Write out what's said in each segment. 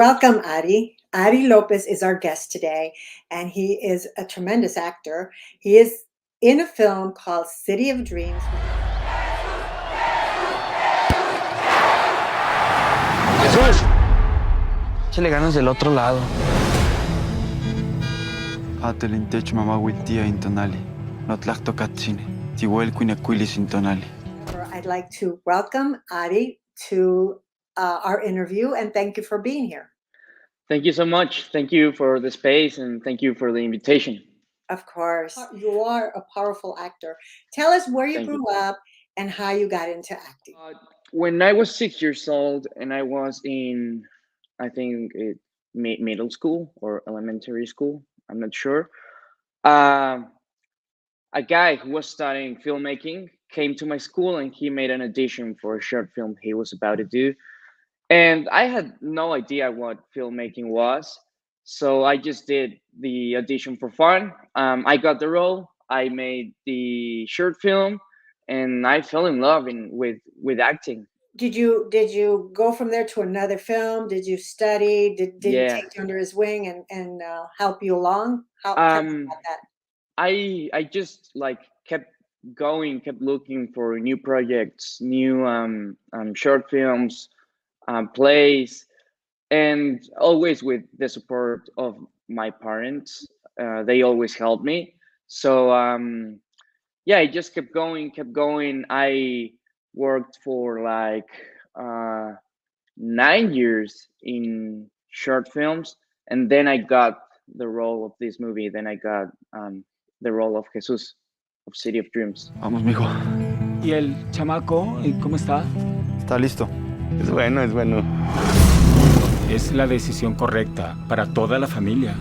Welcome, Ari. Ari Lopez is our guest today, and he is a tremendous actor. He is in a film called City of Dreams. ¡Jesús! Échale ganas del otro lado. Atelintech mamawiltia intonali. Notlacto katsine. Tihuel kuinaquilis intonali. I'd like to welcome Ari to our interview, and thank you for being here. Thank you so much. Thank you for the space, and thank you for the invitation. Of course. You are a powerful actor. Tell us where you grew up and how you got into acting. When I was 6 years old and I was in, I think, middle school or elementary school, I'm not sure, a guy who was studying filmmaking came to my school and he made an audition for a short film he was about to do. And I had no idea what filmmaking was. So I just did the audition for fun. I got the role. I made the short film, and I fell in love with acting. Did you go from there to another film? Did you study? Did he take you under his wing and help you along? How tell me about that? I just kept going, kept looking for new projects, new short films, plays, and always with the support of my parents. They always helped me. So yeah, I just kept going, kept going. I worked for 9 years in short films, and then I got the role of this movie. Then I got the role of Jesus of City of Dreams. Vamos, mijo. ¿Y el chamaco, cómo está? Está listo. Es bueno, es bueno. Es la decisión correcta para toda la familia.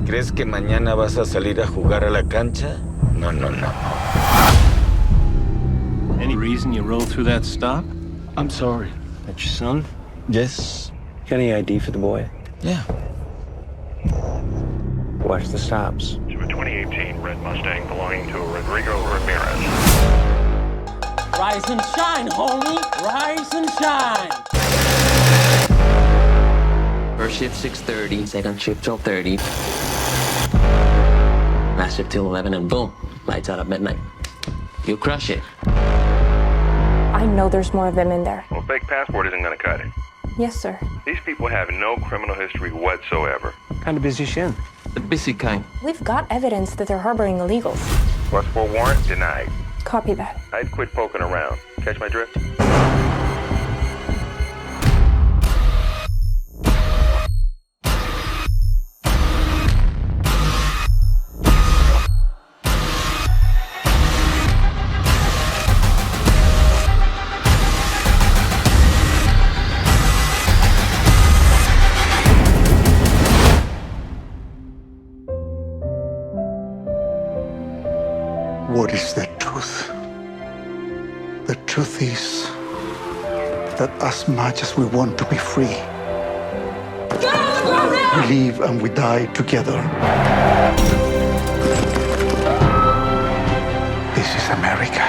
¿Crees que mañana vas a salir a jugar a la cancha? No, no, no. Any reason you rolled through that stop? I'm sorry. That's your son? Yes. Got any ID for the boy? Yeah. Watch the stops. To a 2018 red Mustang belonging to Rodrigo Ramirez. Rise and shine, homie! Rise and shine! First shift 6:30, second shift 12:30. Last shift till 11, and boom, lights out at midnight. You crush it. I know there's more of them in there. Well, fake passport isn't going to cut it. Yes, sir. These people have no criminal history whatsoever. Kind of busy shin. The busy kind. We've got evidence that they're harboring illegals. Request for a warrant denied. Copy that. I'd quit poking around. Catch my drift? What is the truth? The truth is that as much as we want to be free, we live and we die together. This is America.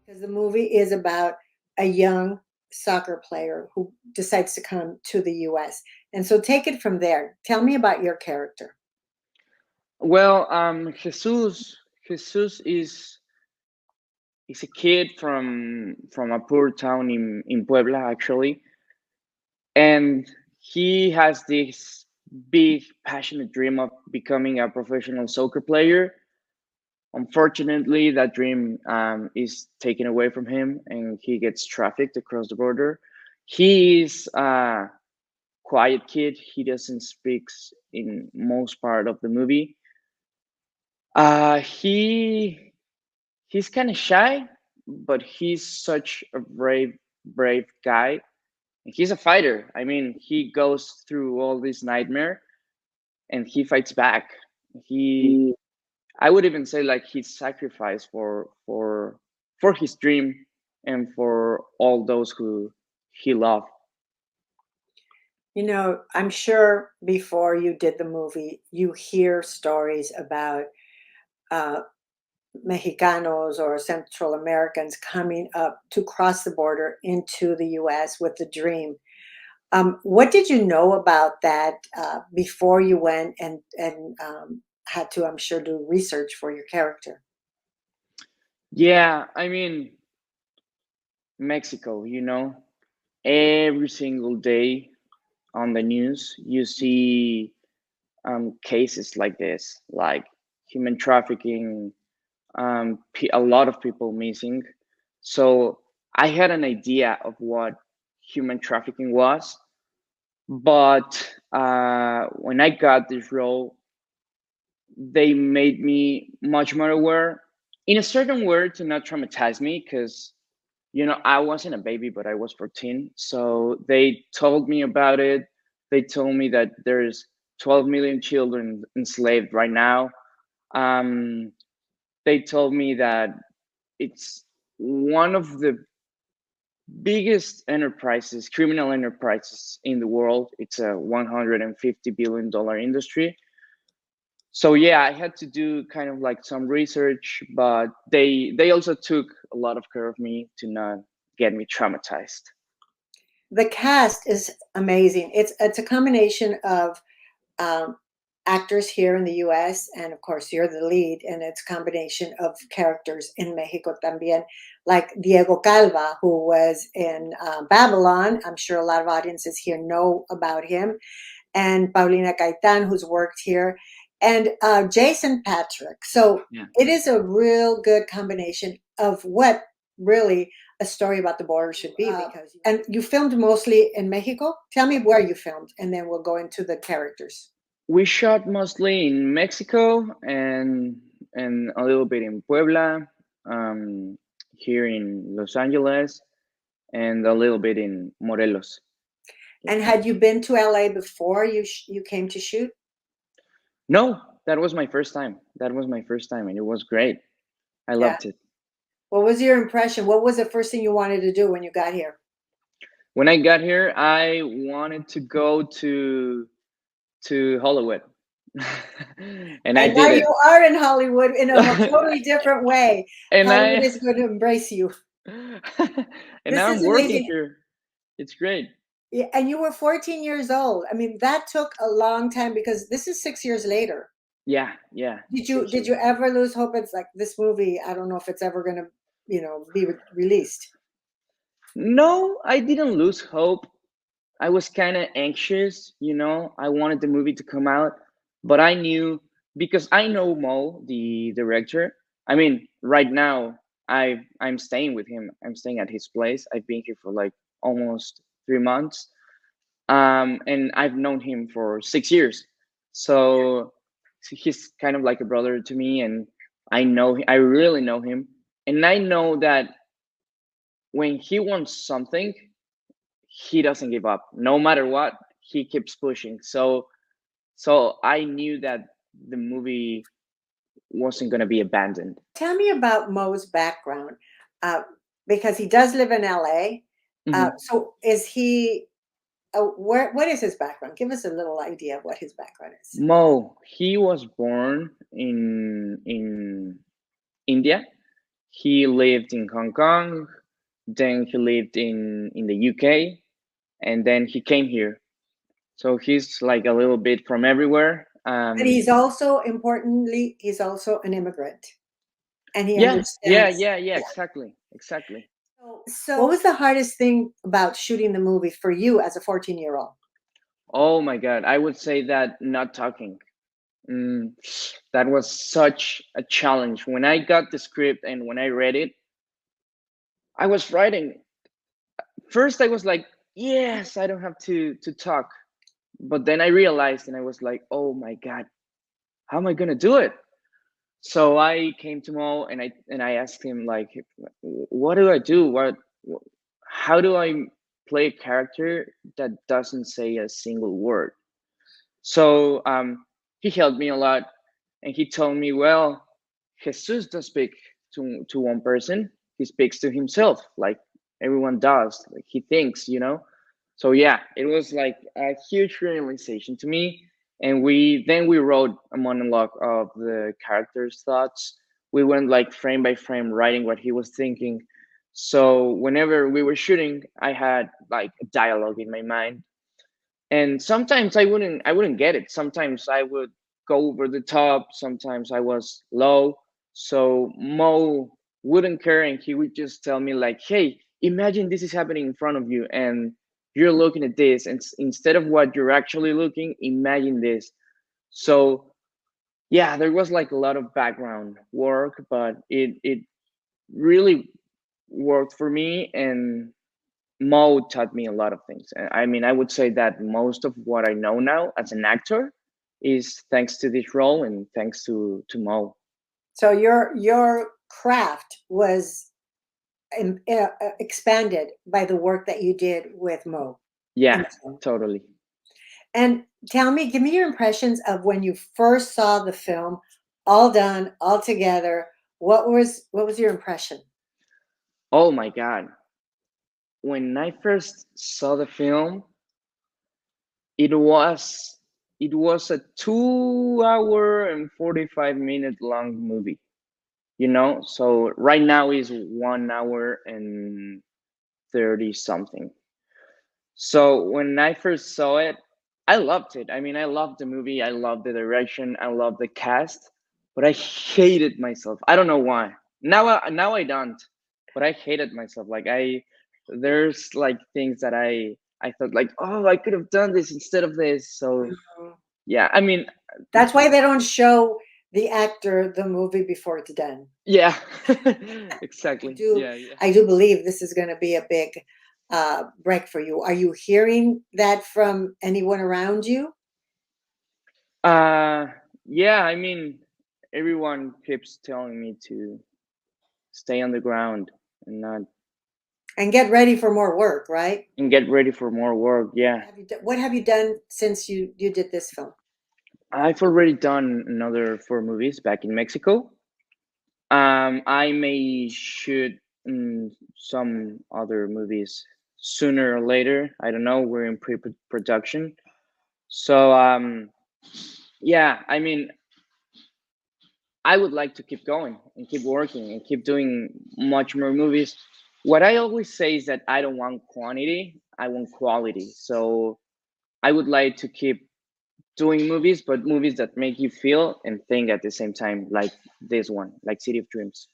Because the movie is about a young soccer player who decides to come to the U.S. And so take it from there. Tell me about your character. Well, Jesus is a kid from a poor town in Puebla, actually, and he has this big, passionate dream of becoming a professional soccer player. Unfortunately, that dream is taken away from him, and he gets trafficked across the border. He is a quiet kid. He doesn't speak in most part of the movie. He's kind of shy, but he's such a brave guy. He's a fighter. I mean, he goes through all this nightmare, and he fights back. I would even say he sacrificed for his dream and for all those who he loved. You know, I'm sure before you did the movie, you hear stories about uh, Mexicanos or Central Americans coming up to cross the border into the US with the dream. What did you know about that before you went and had to, I'm sure, do research for your character? Yeah, I mean, Mexico, every single day on the news, you see cases like this, like human trafficking, a lot of people missing. So I had an idea of what human trafficking was, but when I got this role, they made me much more aware in a certain way to not traumatize me because I wasn't a baby, but I was 14. So they told me about it. They told me that there's 12 million children enslaved right now. They told me that it's one of the biggest enterprises, criminal enterprises in the world. It's a $150 billion industry. So yeah, I had to do kind of like some research, but they also took a lot of care of me to not get me traumatized. The cast is amazing. It's a combination of um, actors here in the US, and of course you're the lead, and it's a combination of characters in Mexico también, like Diego Calva, who was in Babylon. I'm sure a lot of audiences here know about him, and Paulina Caitan, who's worked here, and Jason Patrick. So Yeah. it is a real good combination of what really a story about the border should be. And you filmed mostly in Mexico. Tell me where you filmed, and then we'll go into the characters. We shot mostly in Mexico and a little bit in Puebla, here in Los Angeles, and a little bit in Morelos. And had you been to LA before you came to shoot? No, that was my first time. That was my first time, and it was great. I loved it. What was your impression? What was the first thing you wanted to do when you got here? When I got here, I wanted to go to Hollywood, and I And now did it. you are in Hollywood in a totally different way. And Hollywood is going to embrace you. and This now is I'm working amazing. here. It's great. Yeah, and you were 14 years old. I mean, that took a long time because this is 6 years later. Yeah. Did you ever lose hope? It's like this movie, I don't know if it's ever going to, be released. No, I didn't lose hope. I was kind of anxious, I wanted the movie to come out, but I knew, because I know Mo, the director. I mean, right now I'm staying with him. I'm staying at his place. I've been here for like almost 3 months. And I've known him for 6 years. So he's kind of like a brother to me, and I really know him. And I know that when he wants something, he doesn't give up. No matter what, he keeps pushing. So I knew that the movie wasn't going to be abandoned. Tell me about Mo's background, because he does live in LA. So is he, what is his background? Give us a little idea of what his background is. Mo, he was born in India. He lived in Hong Kong, then he lived in the UK, and then he came here. So he's like a little bit from everywhere. But he's also, importantly, he's also an immigrant, and he understands. Yeah, exactly. So what was the hardest thing about shooting the movie for you as a 14-year-old? Oh my God, I would say that not talking. That was such a challenge. When I got the script and when I read it, I was frightened. First, I was like, yes, I don't have to talk. But then I realized, and I was like, oh my God, how am I gonna do it? So I came to Mo and I asked him, like, what do I do? How do I play a character that doesn't say a single word? So he helped me a lot, and he told me, well, Jesus doesn't speak to one person; he speaks to himself. Like everyone does. Like he thinks, you know. So yeah, it was like a huge realization to me. And we wrote a monologue of the character's thoughts. We went like frame by frame writing what he was thinking. So whenever we were shooting, I had like a dialogue in my mind, and sometimes I wouldn't get it. Sometimes I would go over the top. Sometimes I was low. So Mo wouldn't care, and he would just tell me like, "Hey, imagine this is happening in front of you, and you're looking at this, and instead of what you're actually looking, imagine this." So yeah, there was like a lot of background work, but it really worked for me, and Mo taught me a lot of things. I mean, I would say that most of what I know now as an actor is thanks to this role and thanks to Mo. So your craft was expanded by the work that you did with Mo. Yeah, totally. And tell me, give me your impressions of when you first saw the film, all done, all together. What was your impression? Oh my God. When I first saw the film, it was it was a 2 hour and 45 minute long movie. You know, so right now is 1 hour and 30 something. So when I first saw it, I loved it. I mean, I loved the movie. I loved the direction. I loved the cast, but I hated myself. I don't know why. Now I don't, but I hated myself. Like there's like things that I thought like, oh, I could have done this instead of this. So yeah, I mean, That's why they don't show the actor the movie before it's done. yeah, exactly. do Yeah, yeah. I do believe this is going to be a big break for you. Are you hearing that from anyone around you? Uh, yeah. I mean, everyone keeps telling me to stay on the ground and not And get ready for more work, right? and get ready for more work. Yeah, What have you done since you did this film? I've already done another 4 movies back in Mexico. I may shoot some other movies sooner or later. I don't know. We're in pre-production. So yeah. I mean, I would like to keep going and keep working and keep doing much more movies. What I always say is that I don't want quantity, I want quality. So I would like to keep doing movies, but movies that make you feel and think at the same time, like this one, like City of Dreams.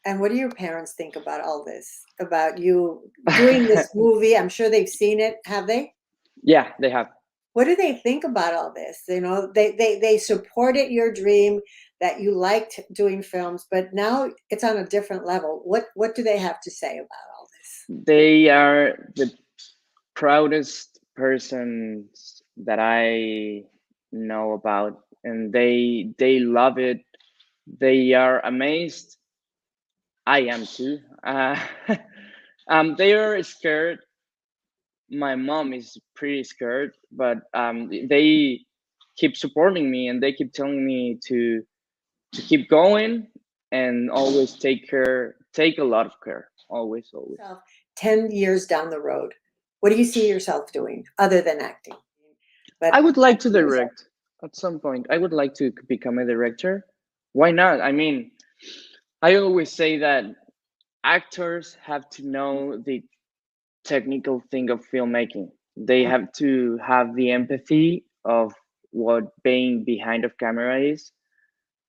And what do your parents think about all this? About you doing this movie? I'm sure they've seen it. Have they? Yeah, they have. What do they think about all this? You know, they supported your dream that you liked doing films, but now it's on a different level. What do they have to say about all this? They are the proudest persons that I know about, and they love it. They are amazed. I am too. They are scared. My mom is pretty scared, but they keep supporting me and they keep telling me to keep going and always take a lot of care. Always, always. 10 years down the road, what do you see yourself doing other than acting? I would like to direct at some point. I would like to become a director. Why not? I mean, I always say that actors have to know the technical thing of filmmaking. They have to have the empathy of what being behind of camera is,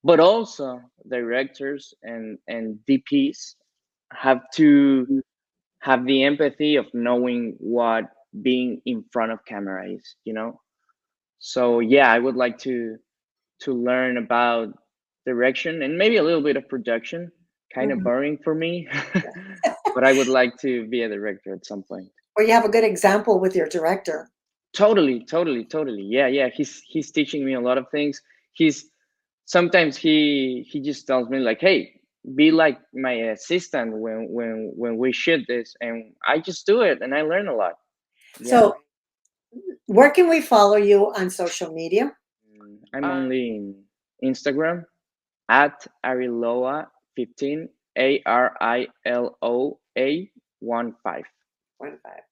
but also directors and DPs have to have the empathy of knowing what being in front of camera is, you know. So yeah, I would like to learn about direction and maybe a little bit of production. Kind of boring for me, but I would like to be a director at some point. Or you have a good example with your director. Totally, totally, totally. Yeah, yeah. He's teaching me a lot of things. He's sometimes he just tells me like, "Hey, be like my assistant when we shoot this," and I just do it, and I learn a lot. Yeah. So, where can we follow you on social media? I'm only in Instagram at Ariloa 15 ARILOA 1515. 1-5.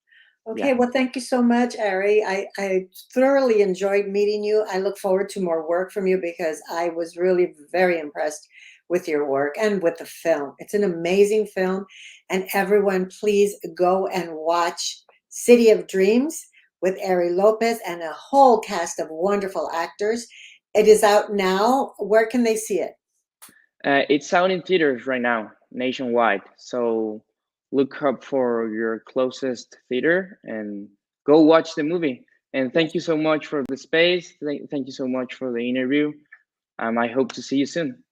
Okay, Yeah. well, thank you so much, Ari. I thoroughly enjoyed meeting you. I look forward to more work from you because I was really very impressed with your work and with the film. It's an amazing film. And everyone, please go and watch City of Dreams with Ary Lopez and a whole cast of wonderful actors. It is out now. Where can they see it? It's out in theaters right now, nationwide. So look up for your closest theater and go watch the movie. And thank you so much for the space. Thank you so much for the interview. I hope to see you soon.